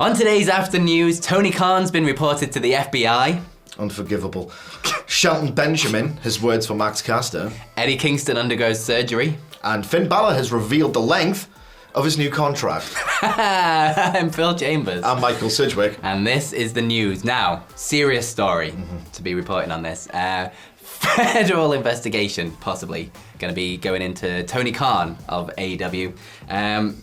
On today's After News, Tony Khan's been reported to the FBI. Unforgivable. Shelton Benjamin has words for Max Caster. Eddie Kingston undergoes surgery. And Finn Balor has revealed the length of his new contract. I'm Phil Chambers. I'm Michael Sidgwick. And this is the news. Now, serious story to be reporting on this. Federal investigation, possibly, going to be going into Tony Khan of AEW.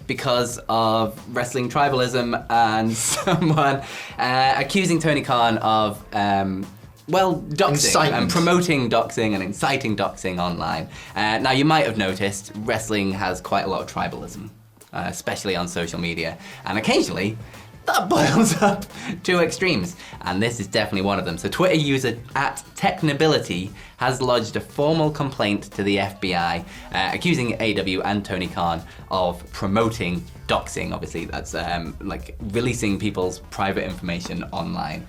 Because of wrestling tribalism and someone accusing Tony Khan of, doxing Incitement. and promoting doxing and inciting doxing online. Now, you might have noticed wrestling has quite a lot of tribalism, especially on social media, and occasionally that boils up to extremes, and this is definitely one of them. So Twitter user @Technability has lodged a formal complaint to the FBI accusing AEW and Tony Khan of promoting doxing. Obviously, that's like releasing people's private information online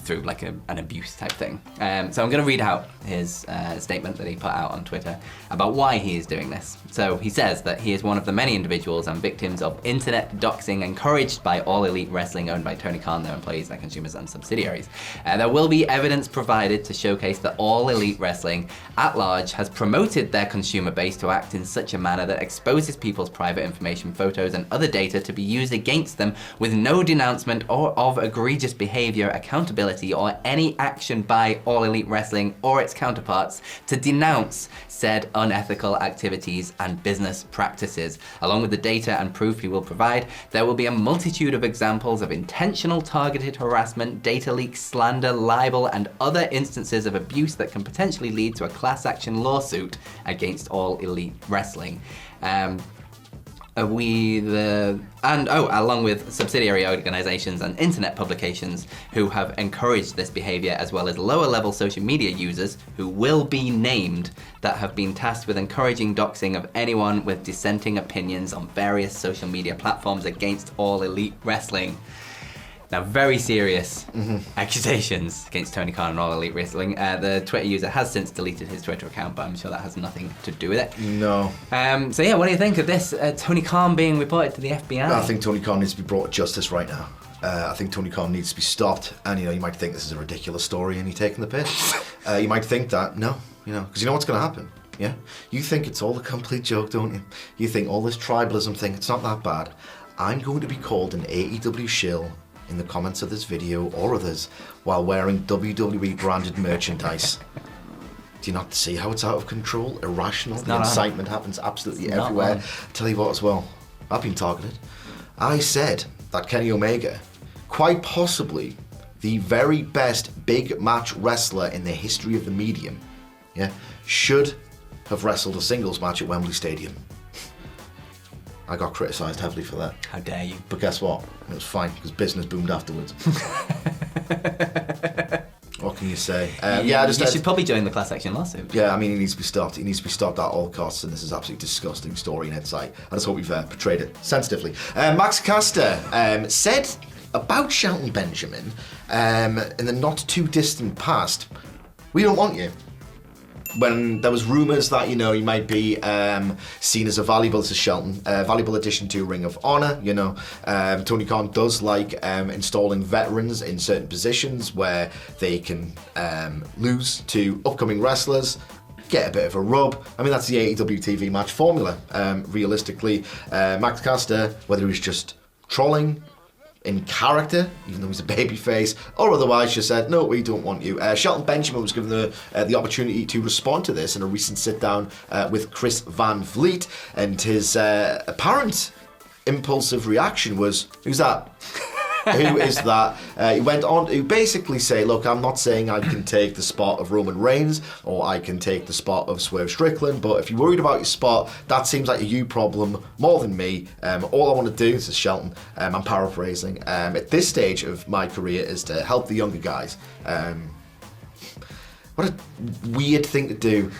through like an abuse type thing. So I'm going to read out his statement that he put out on Twitter about why he is doing this. So he says that he is one of the many individuals and victims of internet doxing encouraged by All Elite Wrestling, owned by Tony Khan, their employees, their consumers and subsidiaries. There will be evidence provided to showcase that All Elite Wrestling at large has promoted their consumer base to act in such a manner that exposes people's private information, photos and other data to be used against them with no denouncement or of egregious behavior, accountability or any action by All Elite Wrestling or its counterparts to denounce said unethical activities and business practices. Along with the data and proof he will provide, there will be a multitude of examples of intentional targeted harassment, data leaks, slander, libel and other instances of abuse that can potentially lead to a class action lawsuit against All Elite Wrestling. Along with subsidiary organizations and internet publications who have encouraged this behavior, as well as lower level social media users who will be named that have been tasked with encouraging doxing of anyone with dissenting opinions on various social media platforms against All Elite Wrestling. Now, very serious accusations against Tony Khan and All Elite Wrestling. The Twitter user has since deleted his Twitter account, but I'm sure that has nothing to do with it. No. So yeah, what do you think of this? Tony Khan being reported to the FBI? I think Tony Khan needs to be brought to justice right now. I think Tony Khan needs to be stopped. And, you might think this is a ridiculous story and you're taking the piss. You might think that. No, because you know what's going to happen. Yeah? You think it's all a complete joke, don't you? You think all this tribalism thing, it's not that bad. I'm going to be called an AEW shill in the comments of this video or others while wearing WWE branded merchandise. Do you not see how it's out of control, irrational? The incitement happens absolutely everywhere. Tell you what as well, I've been targeted. I said that Kenny Omega, quite possibly the very best big match wrestler in the history of the medium, should have wrestled a singles match at Wembley Stadium. I got criticised heavily for that. How dare you? But guess what? It was fine, because business boomed afterwards. What can you say? You should probably join the class action lawsuit. Yeah, I mean, he needs to be stopped. He needs to be stopped at all costs, and this is an absolutely disgusting story in its sight. I just hope we've portrayed it sensitively. Max Caster said about Shelton Benjamin in the not too distant past, "We don't want you." When there was rumours that, you might be seen as a valuable addition to Ring of Honor, Tony Khan does like installing veterans in certain positions where they can lose to upcoming wrestlers, get a bit of a rub. I mean, that's the AEW TV match formula. Realistically, Max Caster, whether he was just trolling in character, even though he's a babyface, or otherwise just said, no, we don't want you. Shelton Benjamin was given the opportunity to respond to this in a recent sit-down with Chris Van Vliet, and his apparent impulsive reaction was, who's that? Who is that? He went on to basically say, look, I'm not saying I can take the spot of Roman Reigns or I can take the spot of Swerve Strickland, but if you're worried about your spot, that seems like a you problem more than me. All I want to do, this is Shelton, I'm paraphrasing, at this stage of my career is to help the younger guys. What a weird thing to do,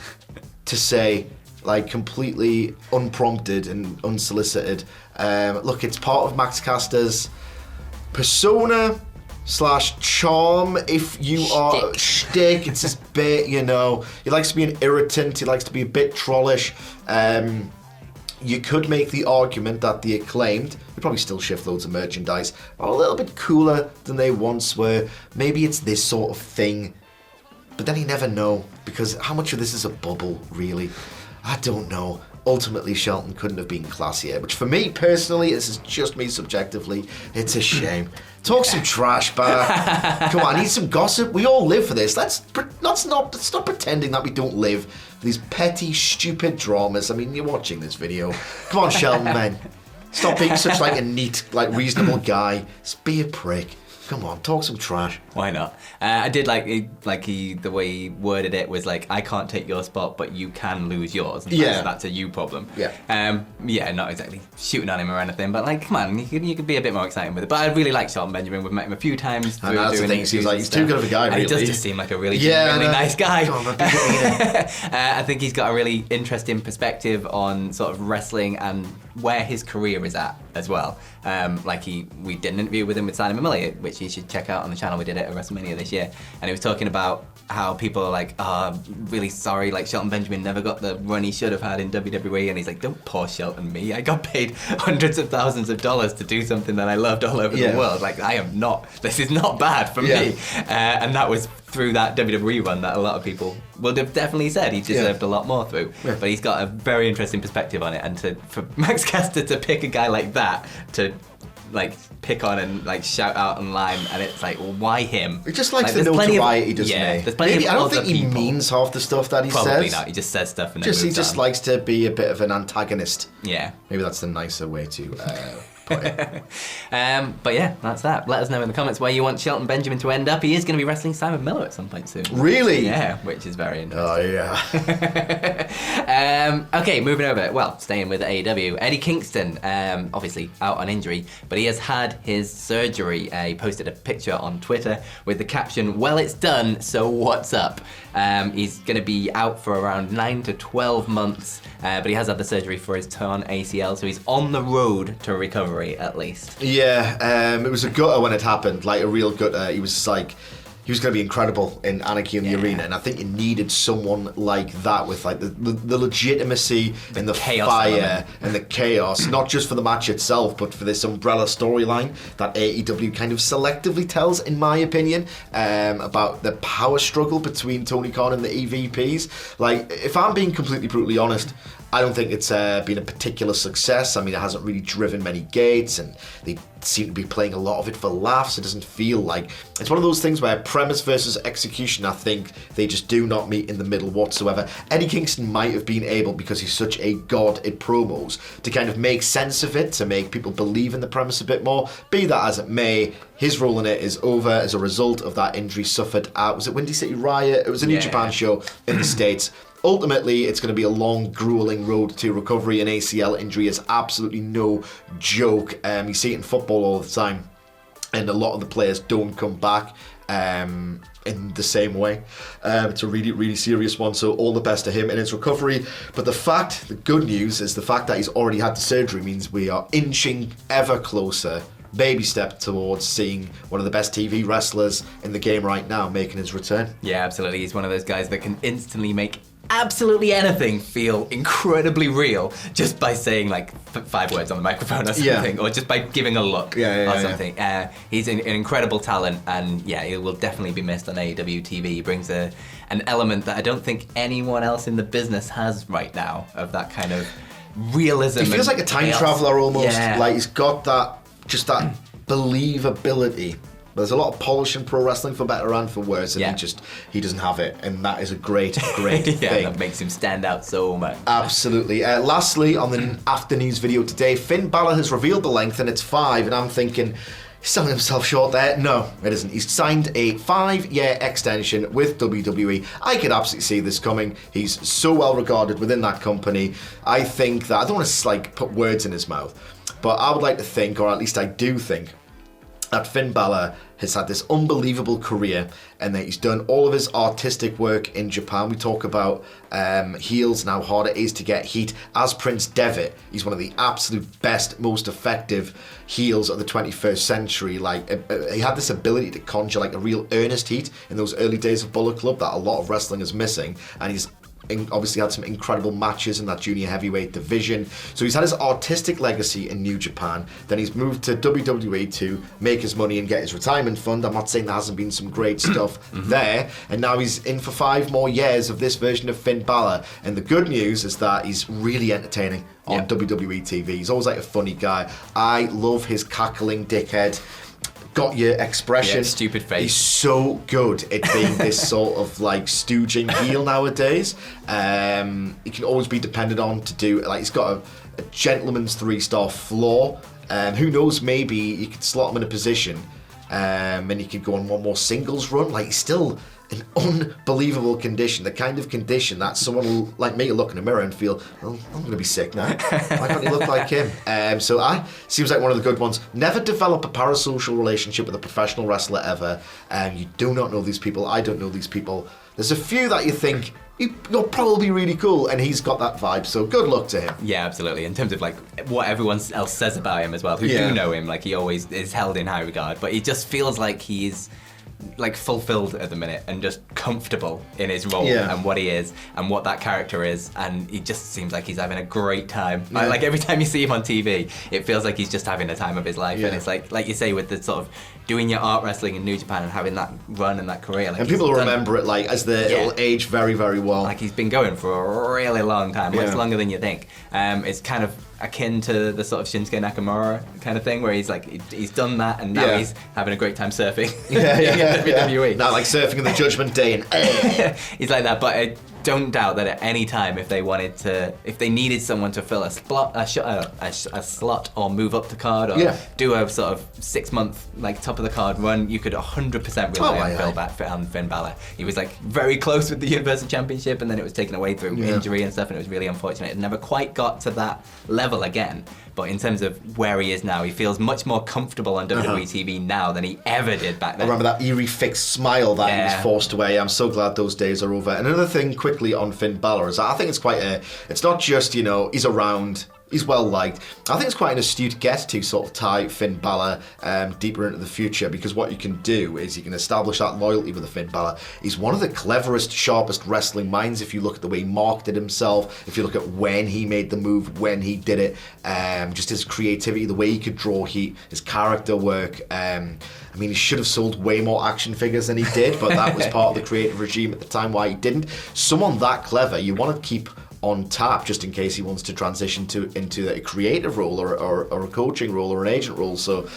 to say, like completely unprompted and unsolicited. Look, it's part of Max Caster's persona / charm, if you are shtick. It's his bit, he likes to be an irritant, he likes to be a bit trollish. you could make the argument that the Acclaimed, we probably still shift loads of merchandise, are a little bit cooler than they once were. Maybe it's this sort of thing, but then you never know, because how much of this is a bubble, really? I don't know. Ultimately, Shelton couldn't have been classier, which for me personally, this is just me subjectively, it's a shame. Talk some trash, Bar. Come on, I need some gossip. We all live for this. Let's stop pretending that we don't live for these petty, stupid dramas. I mean, you're watching this video. Come on, Shelton, man. Stop being such like a neat, like reasonable guy. Just be a prick. Come on, talk some trash. Why not? I did like the way he worded it was like, I can't take your spot, but you can lose yours. And that's a you problem. Yeah. Not exactly shooting on him or anything, but like, come on, you could be a bit more exciting with it. But I really like Shelton Benjamin. We've met him a few times. And that's the thing. He's too good of a guy, really. And he does just seem like a really nice guy. Come on, I think he's got a really interesting perspective on sort of wrestling and where his career is at as well. We did an interview with him with Simon Milliot, which you should check out on the channel. We did it at WrestleMania this year, and he was talking about how people are like, oh, I'm really sorry, like Shelton Benjamin never got the run he should have had in WWE, and he's like, don't poor Shelton me. I got paid hundreds of thousands of dollars to do something that I loved all over the world. Like, this is not bad for me. And that was through that WWE run that a lot of people would have definitely said he deserved a lot more through. But he's got a very interesting perspective on it, and for Max Caster to pick a guy like that to like pick on and like shout out online, and it's like, well, why him? He just likes the notoriety, doesn't he? There's plenty of I don't other think he people. means half the stuff that he says. Probably not. He just says stuff and then he just likes to be a bit of an antagonist. Yeah. Maybe that's the nicer way to put it. But yeah, that's that. Let us know in the comments where you want Shelton Benjamin to end up. He is going to be wrestling Simon Miller at some point soon. Really? Yeah, which is very interesting. Oh, yeah. Okay, moving over. Well, staying with AEW. Eddie Kingston, obviously out on injury, but he has had his surgery. He posted a picture on Twitter with the caption, well, it's done, so what's up? He's going to be out for around 9 to 12 months, but he has had the surgery for his torn ACL, so he's on the road to recovery at least. Yeah, it was a gutter when it happened, like a real gutter. He was going to be incredible in Anarchy in the Arena, and I think you needed someone like that with like the legitimacy and the fire element. and the chaos, not just for the match itself, but for this umbrella storyline that AEW kind of selectively tells, in my opinion, about the power struggle between Tony Khan and the EVPs. Like, if I'm being completely brutally honest, I don't think it's been a particular success. I mean, it hasn't really driven many gates, and they seem to be playing a lot of it for laughs. It doesn't feel like... It's one of those things where premise versus execution, I think, they just do not meet in the middle whatsoever. Eddie Kingston might have been able, because he's such a god at promos, to kind of make sense of it, to make people believe in the premise a bit more. Be that as it may, his role in it is over as a result of that injury suffered at... Was it Windy City Riot? It was a New Japan show in the States. Ultimately, it's going to be a long, grueling road to recovery. An ACL injury is absolutely no joke. You see it in football all the time, and a lot of the players don't come back in the same way. It's a really, really serious one, so all the best to him in his recovery. But the good news is the fact that he's already had the surgery means we are inching ever closer, baby step, towards seeing one of the best TV wrestlers in the game right now making his return. Yeah, absolutely. He's one of those guys that can instantly make absolutely anything feel incredibly real just by saying like 5 words on the microphone or something, or just by giving a look or something. He's an incredible talent, and he will definitely be missed on AEW TV. He brings an element that I don't think anyone else in the business has right now, of that kind of realism. He feels like a time traveler almost. Yeah. Like he's got that believability. There's a lot of polish in pro wrestling, for better and for worse, and he doesn't have it, and that is a great thing. That makes him stand out so much. Absolutely. Lastly, on the after news video today, Finn Balor has revealed the length, and it's 5, and I'm thinking, he's selling himself short there. No, it isn't. He's signed a 5-year extension with WWE. I could absolutely see this coming. He's so well regarded within that company. I think that, I don't want to put words in his mouth, but I would like to think, or at least I do think, that Finn Balor has had this unbelievable career, and that he's done all of his artistic work in Japan. We talk about heels and how hard it is to get heat. As Prince Devitt, he's one of the absolute best, most effective heels of the 21st century. He had this ability to conjure a real earnest heat in those early days of Bullet Club that a lot of wrestling is missing, and he's obviously had some incredible matches in that junior heavyweight division. So he's had his artistic legacy in New Japan. Then he's moved to WWE to make his money and get his retirement fund. I'm not saying there hasn't been some great stuff there. And now he's in for 5 more years of this version of Finn Balor. And the good news is that he's really entertaining on WWE TV. He's always like a funny guy. I love his cackling dickhead, got your expression. Yeah, stupid face. He's so good at being this sort of like stooging heel nowadays. He can always be depended on to do, like, he's got a gentleman's 3-star floor. Who knows, maybe you could slot him in a position and he could go on one more singles run. Like, he's still an unbelievable condition, the kind of condition that someone like me will look in a mirror and feel, well, I'm going to be sick now. Why can't he look like him? Seems like one of the good ones. Never develop a parasocial relationship with a professional wrestler ever. You do not know these people. I don't know these people. There's a few that you think, you're probably really cool, and he's got that vibe, so good luck to him. Yeah, absolutely. In terms of like what everyone else says about him as well, who do know him, like he always is held in high regard, but he just feels like he's like fulfilled at the minute and just comfortable in his role and what he is and what that character is, and he just seems like he's having a great time. Like every time you see him on TV, it feels like he's just having the time of his life, and it's like you say, with the sort of doing your art wrestling in New Japan and having that run and that career, like, and people will remember it like as it'll age very, very well. Like, he's been going for a really long time, much longer than you think. It's kind of akin to the sort of Shinsuke Nakamura kind of thing, where he's like, he's done that and now he's having a great time surfing in WWE. Now, like surfing in the Judgment Day and he's like that, but I don't doubt that at any time, if they needed someone to fill a slot or move up the card or do a sort of 6-month like top of the card run, you could 100% rely on Finn Balor. He was like very close with the Universal Championship, and then it was taken away through injury and stuff, and it was really unfortunate. It never quite got to that level again. But in terms of where he is now, he feels much more comfortable on WWE TV now than he ever did back then. I remember that eerie fixed smile that he was forced away. I'm so glad those days are over. And another thing quickly on Finn Balor is I think it's quite it's not just, he's around, he's well liked. I think it's quite an astute guess to sort of tie Finn Balor deeper into the future, because what you can do is you can establish that loyalty with a Finn Balor. He's one of the cleverest, sharpest wrestling minds if you look at the way he marketed himself, if you look at when he made the move, when he did it, just his creativity, the way he could draw heat, his character work. I mean, he should have sold way more action figures than he did, but that was part of the creative regime at the time why he didn't. Someone that clever, you want to keep on tap just in case he wants to transition into a creative role or a coaching role or an agent role. So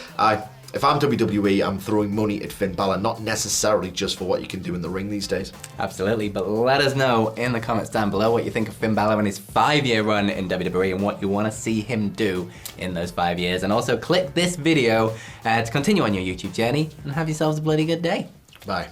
if I'm WWE, I'm throwing money at Finn Balor, not necessarily just for what you can do in the ring these days. Absolutely, but let us know in the comments down below what you think of Finn Balor and his 5-year run in WWE and what you want to see him do in those 5 years. And also click this video to continue on your YouTube journey and have yourselves a bloody good day. Bye.